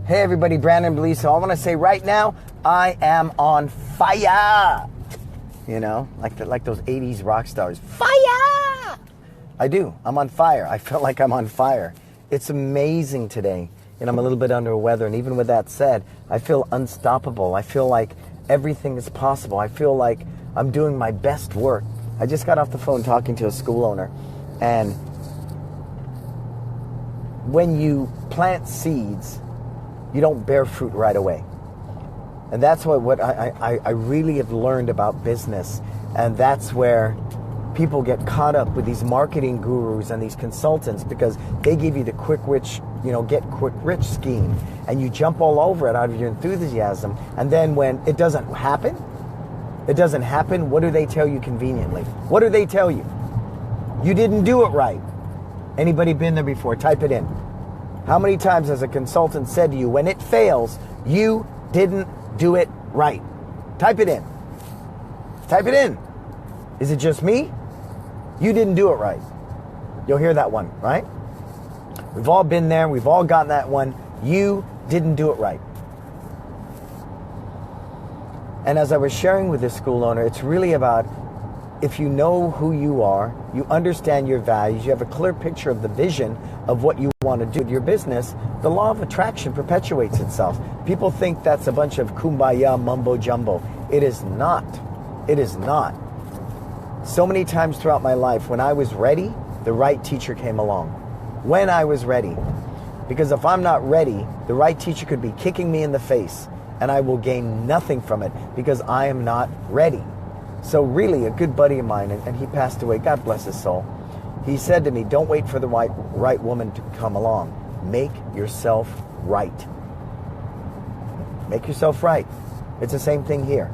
Hey everybody, Brannon Beliso. I want to say right now, I am on fire. You know, like those 80s rock stars. Fire! I do. I'm on fire. I feel like I'm on fire. It's amazing today. And I'm a little bit under the weather. And even with that said, I feel unstoppable. I feel like everything is possible. I feel like I'm doing my best work. I just got off the phone talking to a school owner. And when you plant seeds, you don't bear fruit right away. And that's what I really have learned about business. And that's where people get caught up with these marketing gurus and these consultants, because they give you the quick rich, get quick rich scheme. And you jump all over it out of your enthusiasm. And then when it doesn't happen, what do they tell you conveniently? What do they tell you? You didn't do it right. Anybody been there before? Type it in. How many times has a consultant said to you, when it fails, you didn't do it right? Type it in. Type it in. Is it just me? You didn't do it right. You'll hear that one, right? We've all been there. We've all gotten that one. You didn't do it right. And as I was sharing with this school owner, it's really about, if you know who you are, you understand your values, you have a clear picture of the vision of what you want to do with your business, the law of attraction perpetuates itself. People think that's a bunch of kumbaya mumbo jumbo. It is not. It is not. So many times throughout my life, when I was ready, the right teacher came along. When I was ready. Because if I'm not ready, the right teacher could be kicking me in the face, and I will gain nothing from it because I am not ready. So really, a good buddy of mine, and he passed away, God bless his soul, he said to me, don't wait for the right woman to come along. Make yourself right. Make yourself right. It's the same thing here.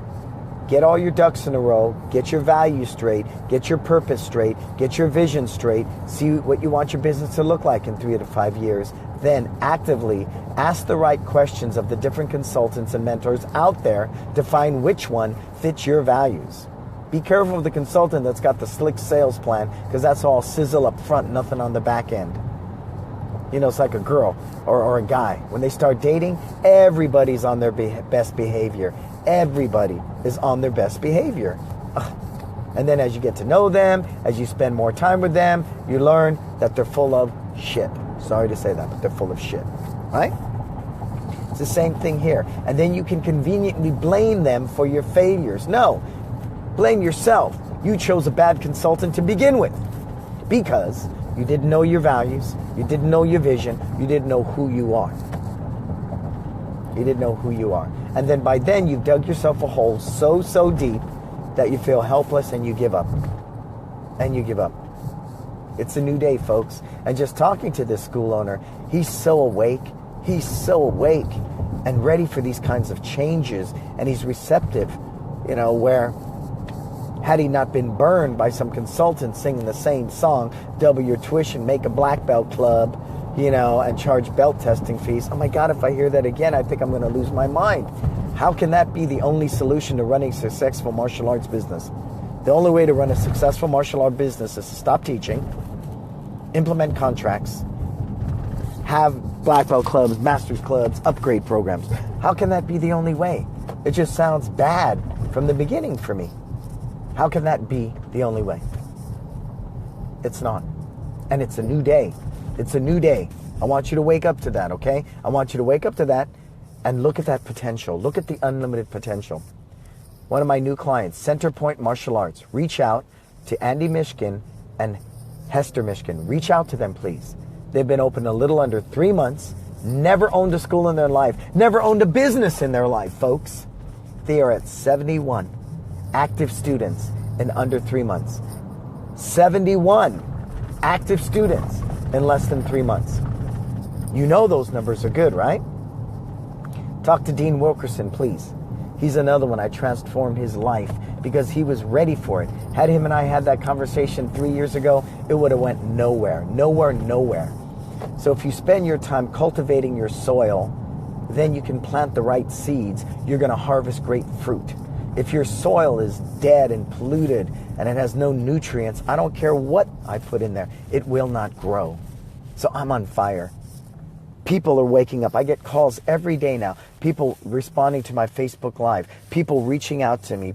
Get all your ducks in a row, get your values straight, get your purpose straight, get your vision straight, see what you want your business to look like in 3 to 5 years. Then actively ask the right questions of the different consultants and mentors out there to find which one fits your values. Be careful of the consultant that's got the slick sales plan, because that's all sizzle up front, nothing on the back end. It's like a girl or a guy. When they start dating, everybody's on their best behavior. Everybody is on their best behavior. And then as you get to know them, as you spend more time with them, you learn that they're full of shit. Sorry to say that, but they're full of shit. Right? It's the same thing here. And then you can conveniently blame them for your failures. No. Blame yourself. You chose a bad consultant to begin with because you didn't know your values, you didn't know your vision, you didn't know who you are. You didn't know who you are. And then by then you've dug yourself a hole so deep that you feel helpless and you give up. And you give up. It's a new day, folks. And just talking to this school owner, he's so awake. He's so awake and ready for these kinds of changes. And he's receptive, where had he not been burned by some consultant singing the same song, double your tuition, make a black belt club, and charge belt testing fees. Oh my God, if I hear that again, I think I'm going to lose my mind. How can that be the only solution to running a successful martial arts business? The only way to run a successful martial art business is to stop teaching, implement contracts, have black belt clubs, masters clubs, upgrade programs. How can that be the only way? It just sounds bad from the beginning for me. How can that be the only way? It's not. And it's a new day. It's a new day. I want you to wake up to that, okay? I want you to wake up to that and look at that potential. Look at the unlimited potential. One of my new clients, Centerpoint Martial Arts. Reach out to Andy Mishkin and Hester Mishkin. Reach out to them, please. They've been open a little under 3 months, never owned a school in their life, never owned a business in their life, folks. They are at 71 active students in under 3 months. 71 active students in less than 3 months. You know those numbers are good, right? Talk to Dean Wilkerson, please. He's another one. I transformed his life because he was ready for it. Had him and I had that conversation 3 years ago, it would have went nowhere. Nowhere. So if you spend your time cultivating your soil, then you can plant the right seeds. You're going to harvest great fruit. If your soil is dead and polluted and it has no nutrients, I don't care what I put in there, it will not grow. So I'm on fire. People are waking up. I get calls every day now. People responding to my Facebook Live. People reaching out to me.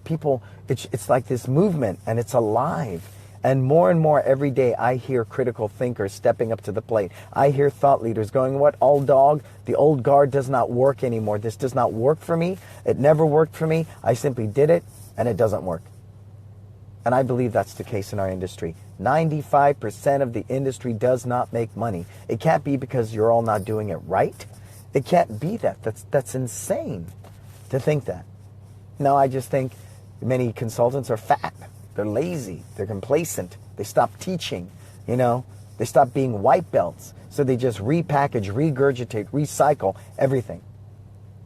It's like this movement, and it's alive. And more every day, I hear critical thinkers stepping up to the plate. I hear thought leaders going, what, old dog? The old guard does not work anymore. This does not work for me. It never worked for me. I simply did it, and it doesn't work. And I believe that's the case in our industry. 95% of the industry does not make money. It can't be because you're all not doing it right. It can't be that. That's insane to think that. No, I just think many consultants are fat. They're lazy. They're complacent. They stop teaching, They stop being white belts. So they just repackage, regurgitate, recycle everything.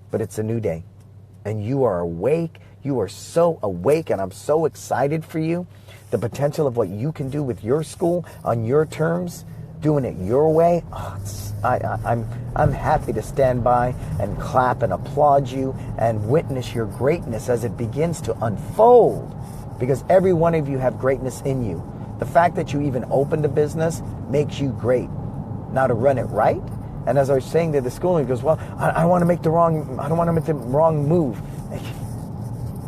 But it's a new day. And you are awake. You are so awake, and I'm so excited for you. The potential of what you can do with your school on your terms, doing it your way. I'm happy to stand by and clap and applaud you and witness your greatness as it begins to unfold. Because every one of you have greatness in you. The fact that you even opened a business makes you great. Now to run it right. And as I was saying to the school, he goes, well, I don't want to make the wrong move.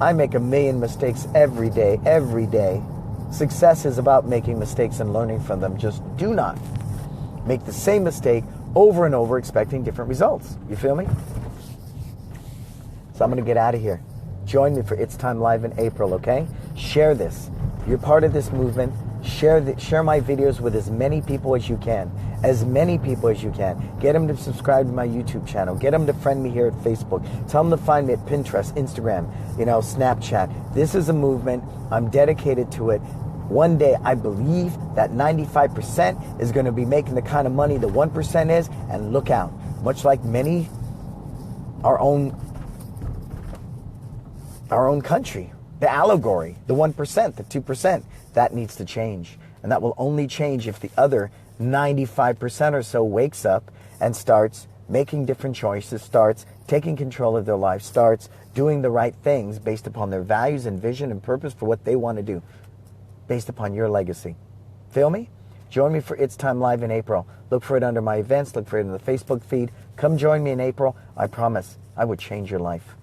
I make 1 million mistakes every day. Success is about making mistakes and learning from them. Just do not make the same mistake over and over expecting different results. You feel me? So I'm going to get out of here. Join me for It's Time Live in April, okay? Share this. You're part of this movement. Share my videos with as many people as you can. As many people as you can. Get them to subscribe to my YouTube channel. Get them to friend me here at Facebook. Tell them to find me at Pinterest, Instagram, Snapchat. This is a movement. I'm dedicated to it. One day, I believe that 95% is going to be making the kind of money the 1% is. And look out. Much like many, our own country. The allegory, the 1%, the 2%, that needs to change. And that will only change if the other 95% or so wakes up and starts making different choices, starts taking control of their life, starts doing the right things based upon their values and vision and purpose for what they want to do, based upon your legacy. Feel me? Join me for It's Time Live in April. Look for it under my events. Look for it in the Facebook feed. Come join me in April. I promise I would change your life.